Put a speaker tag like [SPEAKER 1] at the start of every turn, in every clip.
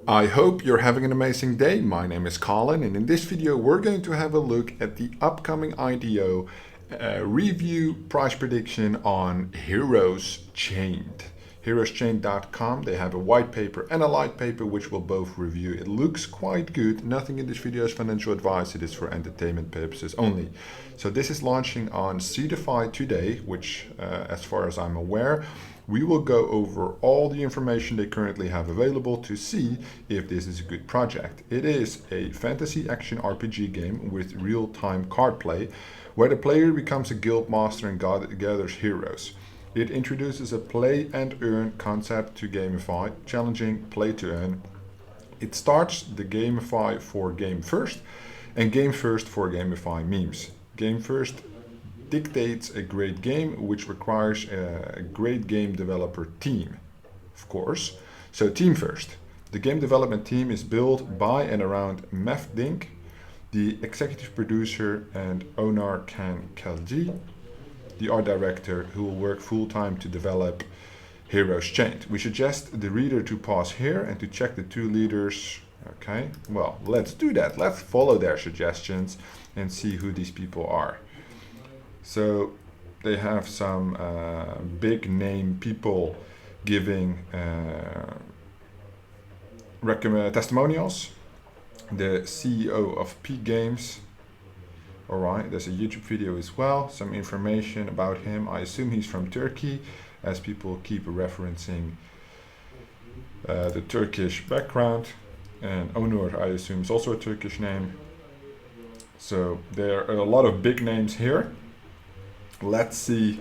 [SPEAKER 1] I hope you're having an amazing day. My name is Colin, and in this video we're going to have a look at the upcoming IDO review price prediction on Heroes Chained. HeroesChained.com, they have a white paper and a light paper which we'll both review. It looks quite good. Nothing in this video is financial advice, it is for entertainment purposes only. So this is launching on CDFI today, which as far as I'm aware, we will go over all the information they currently have available to see if this is a good project. It is a fantasy action RPG game with real-time card play, where the player becomes a guild master and gathers heroes. It introduces a play and earn concept to GameFi, challenging play to earn. It starts the GameFi for Game First and Game First for GameFi memes. Game First dictates a great game, which requires a great game developer team, of course. So team first. The game development team is built by and around Mev Dinc, the executive producer, and Onur Can Cayli, the art director, who will work full-time to develop Heroes Chained. We suggest the reader to pause here and to check the two leaders. Okay, well, let's do that. Let's follow their suggestions and see who these people are. So they have some big name people giving testimonials. The CEO of Peak Games. All right, there's a YouTube video as well, some information about him. I assume he's from Turkey, as people keep referencing the Turkish background. And Onur, I assume, is also a Turkish name. So there are a lot of big names here. Let's see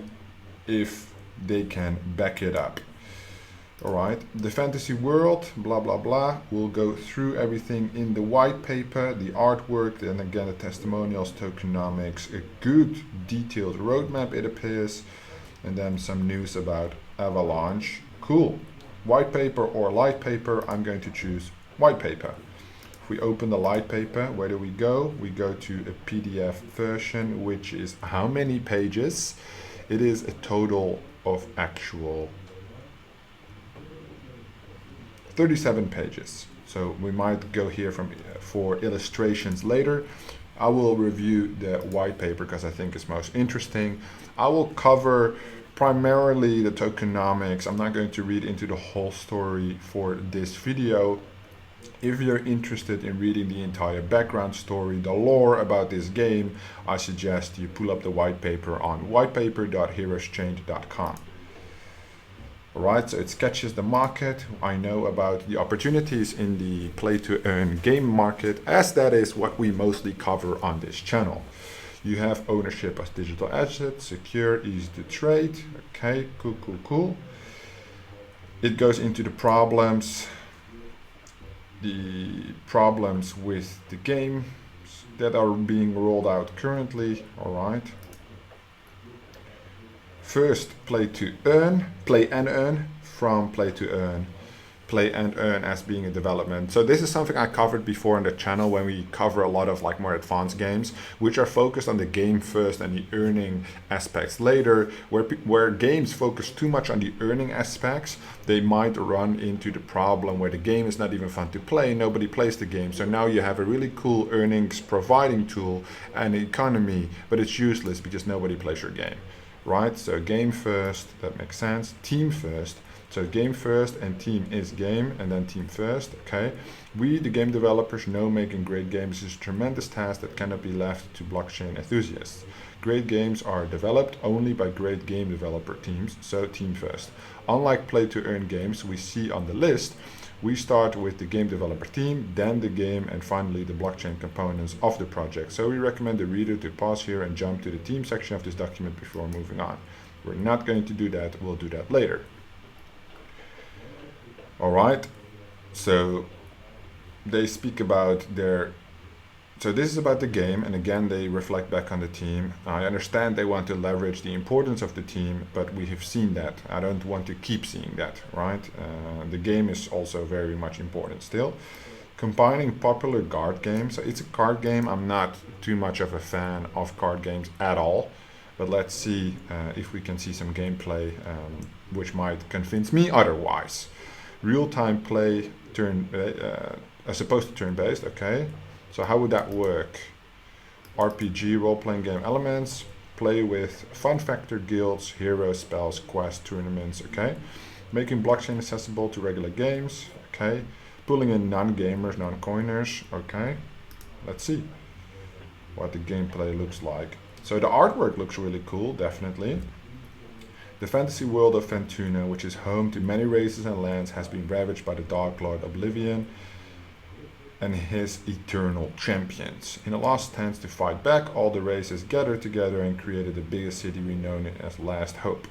[SPEAKER 1] if they can back it up. All right, the fantasy world, blah, blah, blah. We'll go through everything in the white paper, the artwork, then again the testimonials, tokenomics, a good detailed roadmap it appears, and then some news about Avalanche. Cool. White paper or light paper, I'm going to choose white paper. If we open the light paper, where do we go? We go to a PDF version, which is how many pages? It is a total of actual 37 pages. So we might go here for illustrations later. I will review the white paper because I think it's most interesting. I will cover primarily the tokenomics. I'm not going to read into the whole story for this video. If you're interested in reading the entire background story, the lore about this game, I suggest you pull up the white paper on whitepaper.heroeschained.com. Alright, so it sketches the market. I know about the opportunities in the play-to-earn game market, as that is what we mostly cover on this channel. You have ownership of digital assets, secure, easy to trade. Okay, cool. It goes into the problems with the game that are being rolled out currently. All right. First, play and earn, from play to earn. Play and earn as being a development. So this is something I covered before on the channel when we cover a lot of like more advanced games, which are focused on the game first and the earning aspects later. Where games focus too much on the earning aspects, they might run into the problem where the game is not even fun to play, nobody plays the game. So now you have a really cool earnings providing tool and economy, but it's useless because nobody plays your game, right? So game first, that makes sense. Team first. So game first and team is game, and then team first, okay? We, the game developers, know making great games is a tremendous task that cannot be left to blockchain enthusiasts. Great games are developed only by great game developer teams, so team first. Unlike play-to-earn games we see on the list, we start with the game developer team, then the game, and finally the blockchain components of the project. So we recommend the reader to pause here and jump to the team section of this document before moving on. We're not going to do that, we'll do that later. All right, so they speak about so this is about the game, and again they reflect back on the team. I understand they want to leverage the importance of the team, but we have seen that. I don't want to keep seeing that, right? The game is also very much important still. Combining popular card games, so it's a card game. I'm not too much of a fan of card games at all, but let's see if we can see some gameplay which might convince me otherwise. Real-time play as opposed to turn-based. Okay, so how would that work? RPG, role-playing game elements, play with fun factor guilds, heroes, spells, quests, tournaments. Okay, making blockchain accessible to regular games. Okay, pulling in non-gamers, non-coiners. Okay, let's see what the gameplay looks like. So the artwork looks really cool, definitely. The fantasy world of Ventuna, which is home to many races and lands, has been ravaged by the Dark Lord Oblivion and his eternal champions. In a last stand to fight back, all the races gathered together and created the biggest city we know as Last Hope.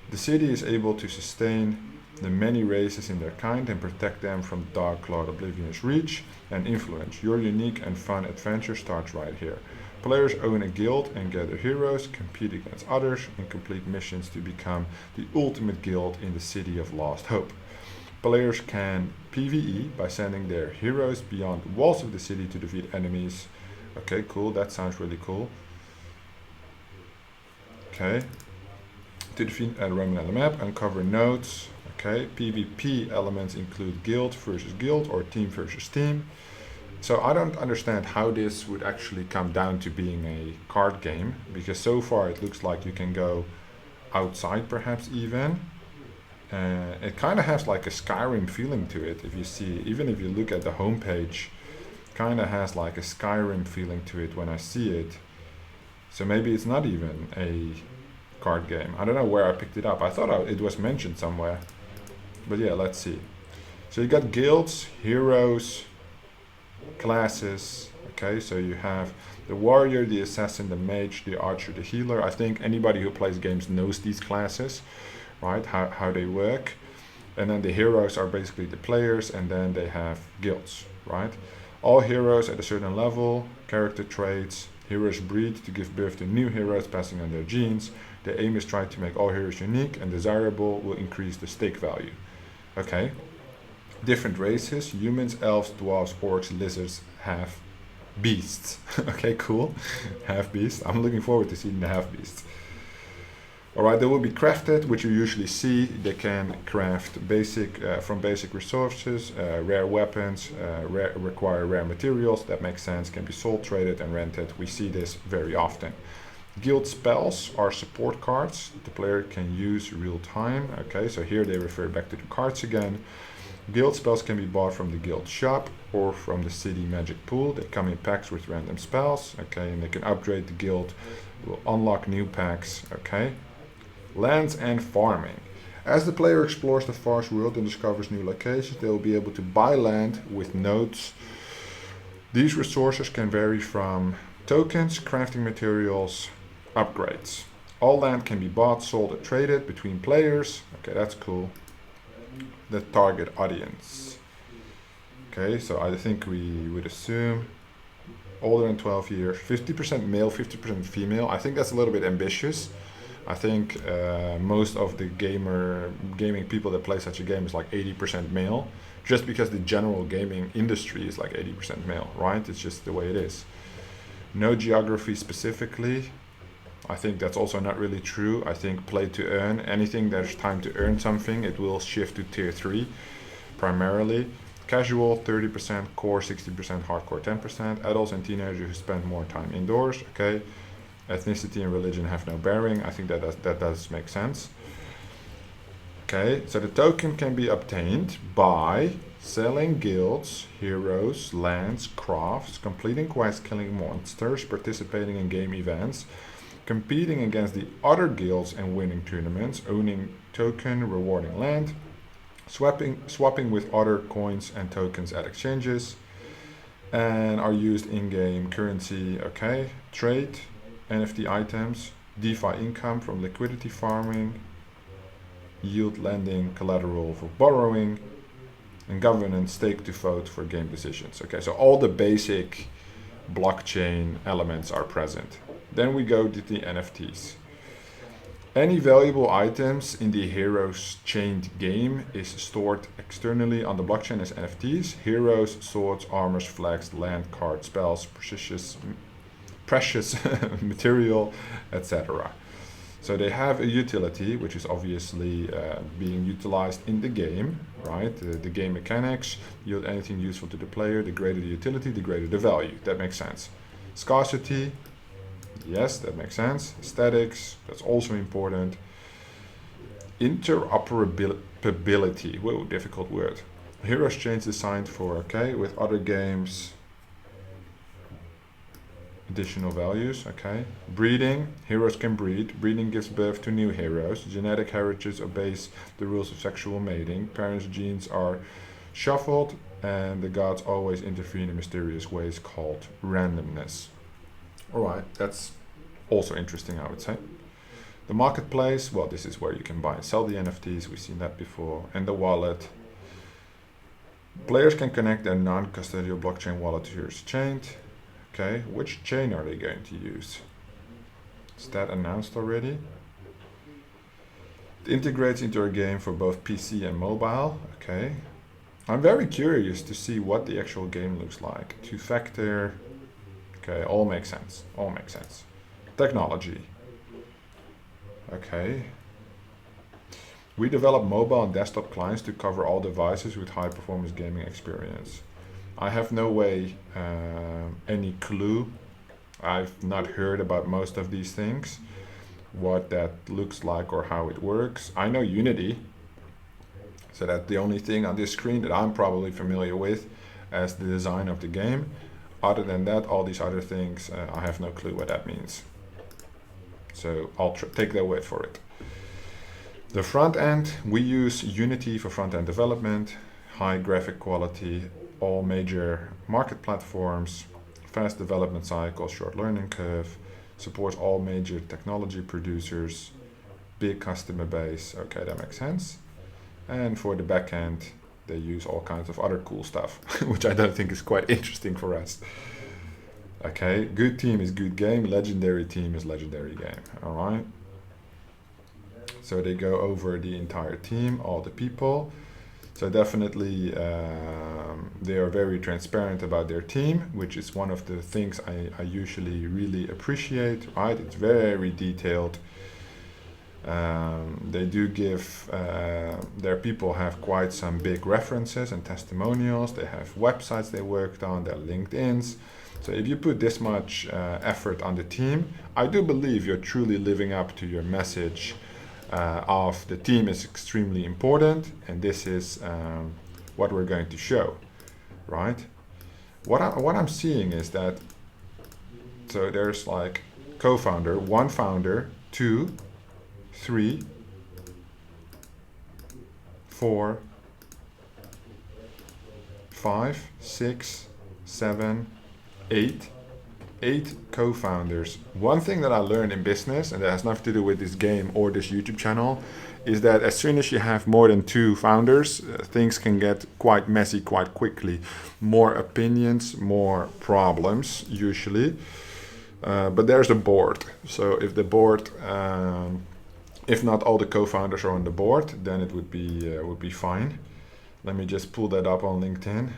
[SPEAKER 1] The city is able to sustain the many races in their kind and protect them from Dark Lord Oblivion's reach and influence. Your unique and fun adventure starts right here. Players own a guild and gather heroes, compete against others, and complete missions to become the ultimate guild in the city of Lost Hope. Players can PvE by sending their heroes beyond the walls of the city to defeat enemies. Okay, cool, that sounds really cool. Okay, to defeat a Roman on the map, uncover nodes. Okay, PvP elements include guild versus guild or team versus team. So I don't understand how this would actually come down to being a card game, because so far it looks like you can go outside perhaps even. It kind of has like a Skyrim feeling to it if you see, even if you look at the homepage, kind of has like a Skyrim feeling to it when I see it. So maybe it's not even a card game. I don't know where I picked it up. I thought it was mentioned somewhere. But yeah, let's see. So you got guilds, heroes, classes. Okay, so you have the warrior, the assassin, the mage, the archer, the healer. I think anybody who plays games knows these classes, right? How they work. And then the heroes are basically the players, and then they have guilds, right? All heroes at a certain level, character traits, heroes breed to give birth to new heroes passing on their genes. The aim is trying to make all heroes unique and desirable, will increase the stake value. Okay. Different races, humans, elves, dwarves, orcs, lizards, half beasts. Okay, cool. Half beasts. I'm looking forward to seeing the half beasts. Alright, they will be crafted, which you usually see. They can craft from basic resources, rare weapons, require rare materials. That makes sense, can be sold, traded, and rented. We see this very often. Guild spells are support cards the player can use real time. Okay, so here they refer back to the cards again. Guild spells can be bought from the guild shop or from the city magic pool. They come in packs with random spells. Okay, and they can upgrade the guild, will unlock new packs. Okay, lands and farming. As the player explores the vast world and discovers new locations, they will be able to buy land with nodes. These resources can vary from tokens, crafting materials, upgrades. All land can be bought, sold, or traded between players. Okay, that's cool. The target audience. Okay, so I think we would assume older than 12 years, 50% male, 50% female. I think that's a little bit ambitious. I think most of the gaming people that play such a game is like 80% male, just because the general gaming industry is like 80% male, right? It's just the way it is. No geography specifically. I think that's also not really true. I think play to earn, anything there's time to earn something, it will shift to tier 3 primarily. Casual 30%, core 60%, hardcore 10%. Adults and teenagers who spend more time indoors. Okay. Ethnicity and religion have no bearing. I think that does make sense. Okay, so the token can be obtained by selling guilds, heroes, lands, crafts, completing quests, killing monsters, participating in game events, competing against the other guilds and winning tournaments, owning token, rewarding land, swapping with other coins and tokens at exchanges, and are used in-game currency. Okay, trade, NFT items, DeFi income from liquidity farming, yield lending, collateral for borrowing, and governance, stake to vote for game decisions. Okay, so all the basic blockchain elements are present. Then we go to the NFTs. Any valuable items in the Heroes chained game is stored externally on the blockchain as NFTs. Heroes, swords, armors, flags, land, cards, spells, precious material, etc. So they have a utility, which is obviously being utilized in the game, right? The game mechanics yield anything useful to the player. The greater the utility, the greater the value. That makes sense. Scarcity, yes, that makes sense. Aesthetics, that's also important. Interoperability, whoa, difficult word. Heroes Change designed for, okay, with other games. Additional values, okay. Breeding, heroes can breed. Breeding gives birth to new heroes. Genetic heritage obeys the rules of sexual mating. Parents' genes are shuffled, and the gods always intervene in mysterious ways called randomness. Alright, that's also interesting, I would say. The marketplace, well, this is where you can buy and sell the NFTs, we've seen that before. And the wallet. Players can connect their non-custodial blockchain wallet to yours chained. Okay, which chain are they going to use? Is that announced already? It integrates into our game for both PC and mobile. Okay. I'm very curious to see what the actual game looks like. Two-factor. Okay, all makes sense. All makes sense. Technology. Okay. We develop mobile and desktop clients to cover all devices with high-performance gaming experience. I have no way, any clue. I've not heard about most of these things, what that looks like or how it works. I know Unity, so that's the only thing on this screen that I'm probably familiar with as the design of the game. Other than that, all these other things, I have no clue what that means. So I'll take their word for it. The front end, we use Unity for front end development, high graphic quality, all major market platforms, fast development cycle, short learning curve, supports all major technology producers, big customer base. Okay, that makes sense. And for the backend, they use all kinds of other cool stuff, which I don't think is quite interesting for us. Okay, good team is good game, legendary team is legendary game. All right. So they go over the entire team, all the people. So definitely they are very transparent about their team, which is one of the things I usually really appreciate, right? It's very detailed. They do give, their people have quite some big references and testimonials. They have websites they worked on, their LinkedIns. So if you put this much effort on the team, I do believe you're truly living up to your message of the team is extremely important, and this is what we're going to show, right? What I'm seeing is that, so there's like co-founder, one founder, 2, 3, 4, 5, 6, 7, 8 co-founders. One thing that I learned in business, and that has nothing to do with this game or this YouTube channel, is that as soon as you have more than 2 founders, things can get quite messy quite quickly. More opinions, more problems usually. But there's the board. So if the board, if not all the co-founders are on the board, then it would be fine. Let me just pull that up on LinkedIn.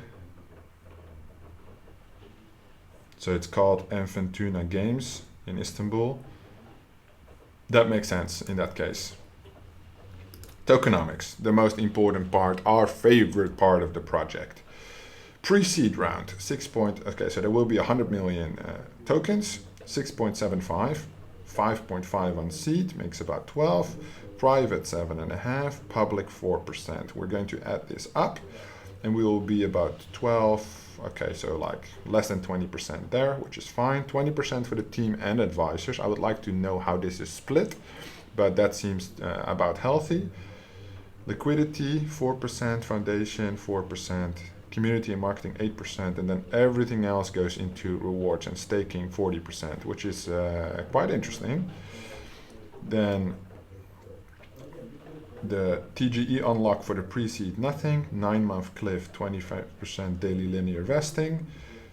[SPEAKER 1] So it's called Enfantuna Games in Istanbul. That makes sense in that case. Tokenomics, the most important part, our favorite part of the project. Pre-seed round, okay, so there will be 100 million tokens, 6.75, 5.5 on seed, makes about 12, private 7.5, public 4%. We're going to add this up, and we will be about 12, okay, so like less than 20% there, which is fine. 20% for the team and advisors. I would like to know how this is split, but that seems about healthy. Liquidity, 4%, foundation, 4%, community and marketing, 8%, and then everything else goes into rewards and staking, 40%, which is quite interesting. Then the TGE unlock for the pre-seed, nothing. 9-month cliff, 25% daily linear vesting.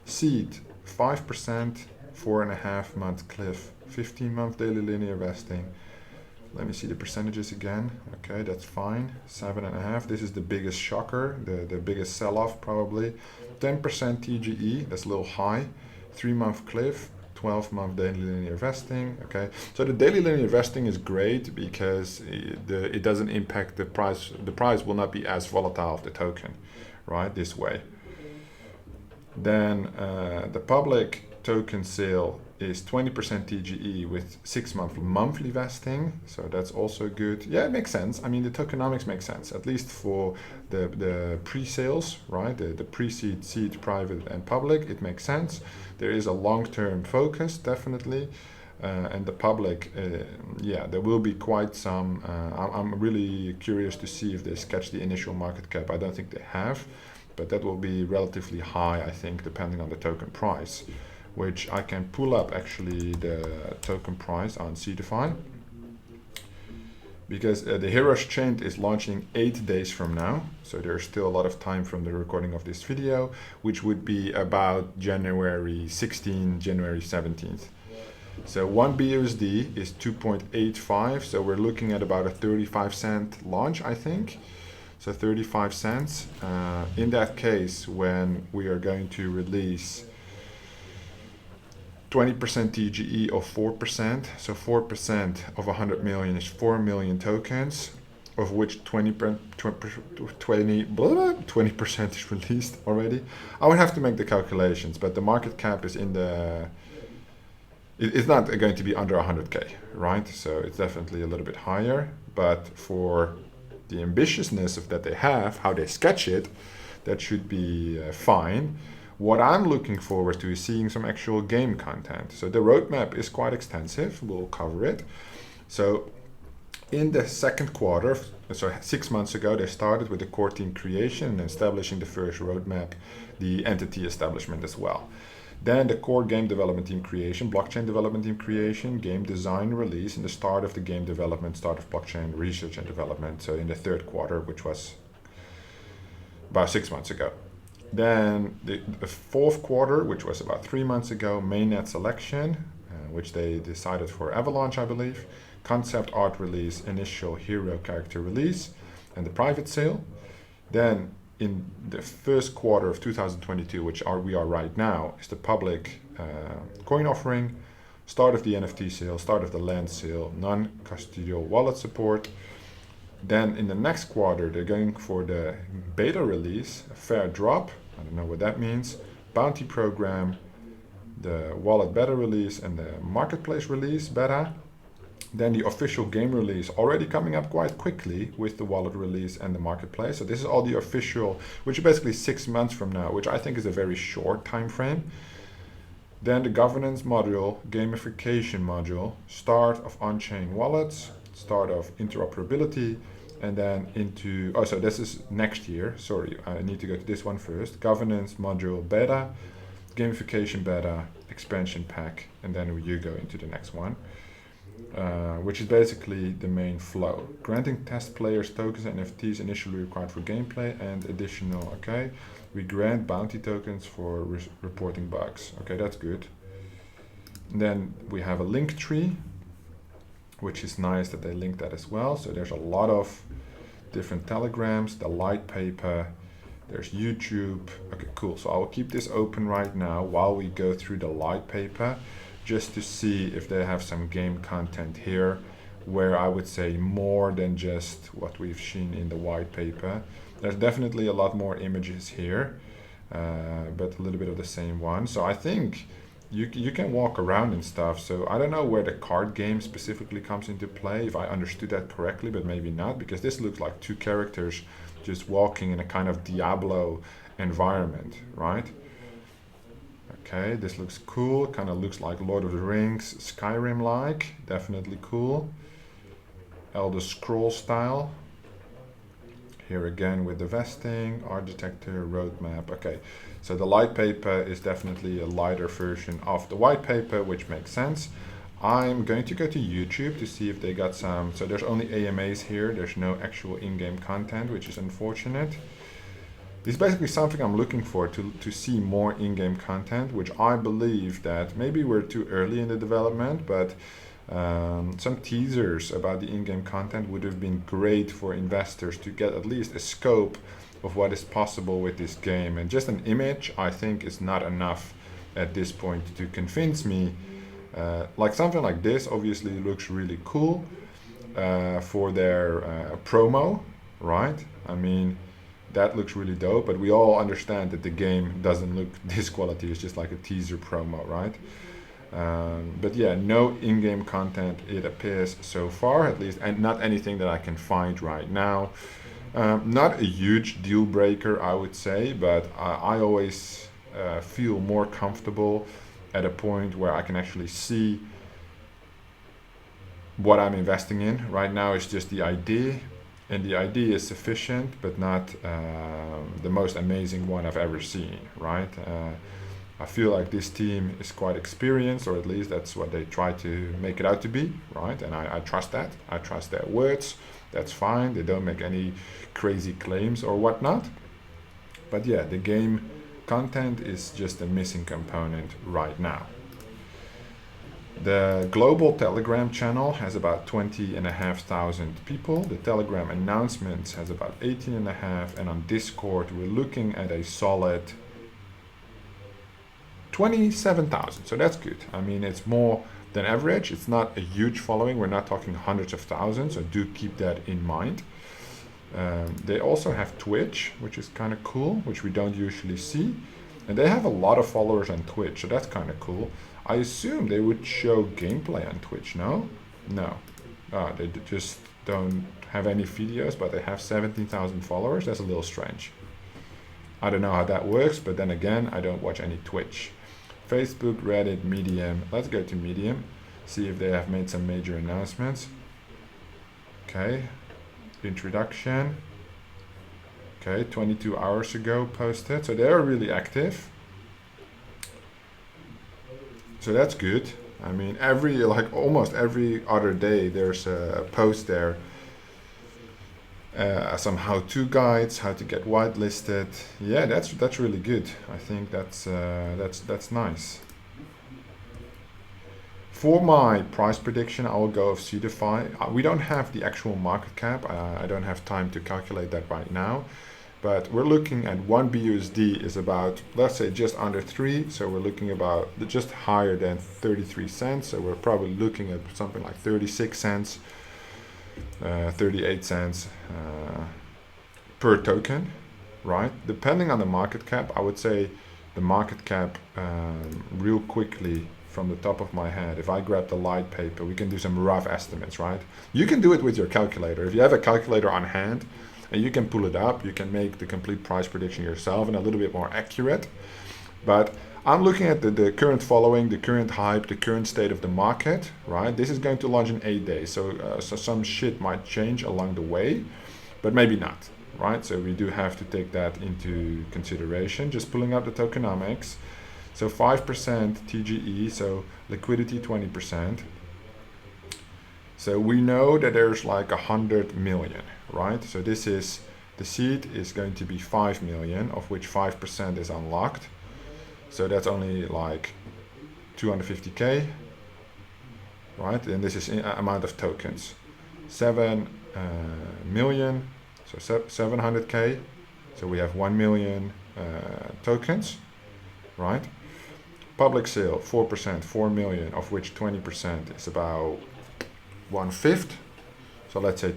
[SPEAKER 1] Seed, 5%, 4.5-month cliff, 15-month daily linear vesting. Let me see the percentages again. Okay, that's fine. 7.5. This is the biggest shocker, the biggest sell-off probably. 10% TGE, that's a little high. 3-month cliff, 12-month daily linear vesting. Okay, so the daily linear vesting is great because it doesn't impact the price. The price will not be as volatile of the token, right? This way. Then the public token sale is 20% TGE with 6-month monthly vesting, so that's also good. Yeah, it makes sense. I mean, the tokenomics makes sense, at least for the pre-sales, right? The pre-seed, seed, private, and public. It makes sense. There is a long-term focus, definitely. And the public, yeah, there will be quite some. I'm really curious to see if they sketch the initial market cap. I don't think they have, but that will be relatively high, I think, depending on the token price, which I can pull up actually the token price on CDeFi, because the Heroes Chain is launching 8 days from now, so there's still a lot of time from the recording of this video, which would be about January 16, January 17th. So 1 BUSD is 2.85, so we're looking at about a 35-cent launch, I think. So 35 cents. In that case, when we are going to release 20% TGE of 4%, so 4% of 100 million is 4 million tokens, of which 20% is released already. I would have to make the calculations, but the market cap is in the... It's not going to be under 100K, right? So it's definitely a little bit higher, but for the ambitiousness of that they have, how they sketch it, that should be fine. What I'm looking forward to is seeing some actual game content. So the roadmap is quite extensive. We'll cover it. So in the second quarter, so 6 months ago, they started with the core team creation and establishing the first roadmap, the entity establishment as well. Then the core game development team creation, blockchain development team creation, game design release, and the start of the game development, start of blockchain research and development. So in the third quarter, which was about 6 months ago. Then the fourth quarter, which was about 3 months ago, mainnet selection, which they decided for Avalanche, I believe. Concept art release, initial hero character release, and the private sale. Then in the first quarter of 2022, which we are right now, is the public coin offering, start of the NFT sale, start of the land sale, non-custodial wallet support. Then in the next quarter, they're going for the beta release, a fair drop, I don't know what that means, bounty program, the wallet beta release, and the marketplace release beta. Then the official game release already coming up quite quickly with the wallet release and the marketplace. So this is all the official, which is basically 6 months from now, which I think is a very short time frame. Then the governance module, gamification module, start of on-chain wallets, start of interoperability, and then into, oh, so this is next year. Sorry, I need to go to this one first. Governance module beta, gamification beta, expansion pack, and then you go into the next one. Which is basically the main flow. Granting test players tokens and NFTs initially required for gameplay and additional, okay. We grant bounty tokens for reporting bugs. Okay, that's good. And then we have a link tree, which is nice that they link that as well. So there's a lot of different telegrams, the light paper, there's YouTube. Okay, cool. So I'll keep this open right now while we go through the light paper, just to see if they have some game content here, where I would say more than just what we've seen in the white paper. There's definitely a lot more images here, but a little bit of the same one. So I think you can walk around and stuff. So I don't know where the card game specifically comes into play, if I understood that correctly, but maybe not, because this looks like 2 characters just walking in a kind of Diablo environment, right? Okay, this looks cool, kind of looks like Lord of the Rings, Skyrim-like, definitely cool. Elder Scrolls style. Here again with the vesting, architecture, roadmap. Okay, so the light paper is definitely a lighter version of the white paper, which makes sense. I'm going to go to YouTube to see if they got some, so there's only AMAs here, there's no actual in-game content, which is unfortunate. This is basically something I'm looking for, to see more in-game content, which I believe that maybe we're too early in the development, but some teasers about the in-game content would have been great for investors to get at least a scope of what is possible with this game. And just an image, I think, is not enough at this point to convince me Like something like this obviously looks really cool for their promo, right? I mean, that looks really dope, but we all understand that the game doesn't look this quality. It's just like a teaser promo, right? But yeah, no in-game content, it appears so far, at least, and not anything that I can find right now. Not a huge deal breaker, I would say, but I always feel more comfortable at a point where I can actually see what I'm investing in. Right now it's just the idea, and the idea is sufficient, but not the most amazing one I've ever seen, right? I feel like this team is quite experienced, or at least that's what they try to make it out to be, right? And I trust that. I trust their words. That's fine. They don't make any crazy claims or whatnot. But yeah, the game content is just a missing component right now. The global Telegram channel has about 20,500 people. The Telegram announcements has about 18,500, and on Discord we're looking at a solid 27,000. So that's good. I mean, it's more than average. It's not a huge following. We're not talking hundreds of thousands, so do keep that in mind. They also have Twitch, which is kind of cool, which we don't usually see. And they have a lot of followers on Twitch, so that's kind of cool. I assume they would show gameplay on Twitch, no? No. They just don't have any videos, but they have 17,000 followers. That's a little strange. I don't know how that works, but then again, I don't watch any Twitch. Facebook, Reddit, Medium. Let's go to Medium, see if they have made some major announcements. Okay, introduction. Okay, 22 hours ago posted, so they're really active. So that's good. I mean, almost every other day there's a post there. Some how-to guides, how to get whitelisted. Yeah, that's really good. I think that's nice. For my price prediction, I will go of CDFI. We don't have the actual market cap. I don't have time to calculate that right now. But we're looking at 1 BUSD is about, let's say, just under 3. So we're looking about just higher than 33 cents. So we're probably looking at something like 36 cents, 38 cents per token, right? Depending on the market cap, I would say the market cap real quickly from the top of my head. If I grab the light paper, we can do some rough estimates, right? You can do it with your calculator. If you have a calculator on hand, and you can pull it up, you can make the complete price prediction yourself and a little bit more accurate. But I'm looking at the current following, the current hype, the current state of the market, right? This is going to launch in 8 days, so some shit might change along the way, but maybe not, right? So we do have to take that into consideration. Just pulling up the tokenomics. So 5% TGE, so liquidity 20%. So we know that there's like 100 million, right? So this is, the seed is going to be 5 million, of which 5% is unlocked. So that's only like 250K, right? And this is amount of tokens. 7 million, so 700K. So we have 1 million tokens, right? Public sale, 4%, 4 million, of which 20% is about 1/5. So let's say,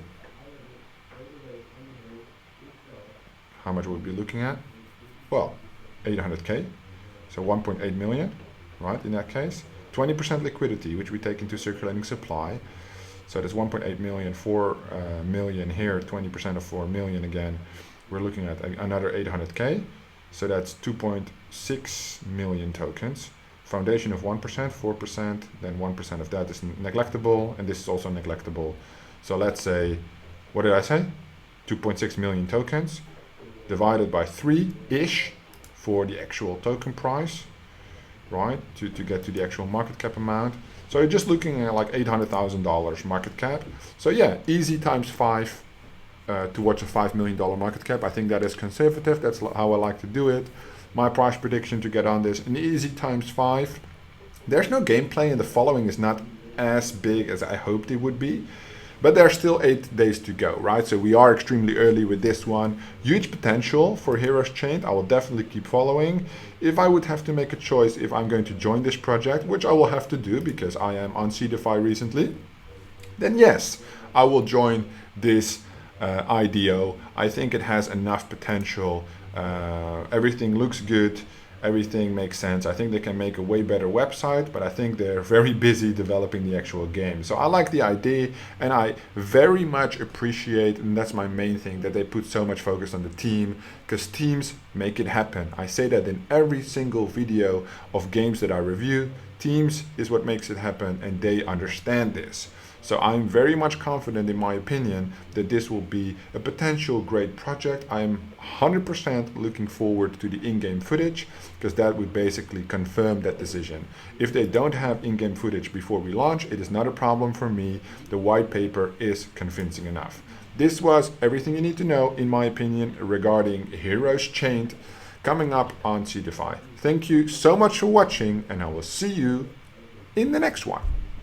[SPEAKER 1] how much would we be looking at? Well, 800K. So 1.8 million, right, in that case. 20% liquidity, which we take into circulating supply. So that's 1.8 million, 4 million here, 20% of 4 million again. We're looking at another 800K. So that's 2.6 million tokens. Foundation of 1%, 4%, then 1% of that is neglectable, and this is also neglectable. So let's say, what did I say? 2.6 million tokens divided by 3-ish for the actual token price, right? To get to the actual market cap amount. So you're just looking at like $800,000 market cap. So yeah, easy times 5 towards a $5 million market cap. I think that is conservative. That's how I like to do it. My price prediction to get on this, an easy times 5. There's no gameplay and the following is not as big as I hoped it would be. But there's still 8 days to go, right? So we are extremely early with this one. Huge potential for Heroes Chained. I will definitely keep following. If I would have to make a choice if I'm going to join this project, which I will have to do because I am on Seedify recently, then yes, I will join this IDO. I think it has enough potential. Everything looks good. Everything makes sense. I think they can make a way better website, but I think they're very busy developing the actual game. So I like the idea, and I very much appreciate, and that's my main thing, that they put so much focus on the team, because teams make it happen. I say that in every single video of games that I review. Teams is what makes it happen, and they understand this. So I'm very much confident, in my opinion, that this will be a potential great project. I'm 100% looking forward to the in-game footage, because that would basically confirm that decision. If they don't have in-game footage before we launch, it is not a problem for me. The white paper is convincing enough. This was everything you need to know, in my opinion, regarding Heroes Chained, coming up on Seedify. Thank you so much for watching, and I will see you in the next one.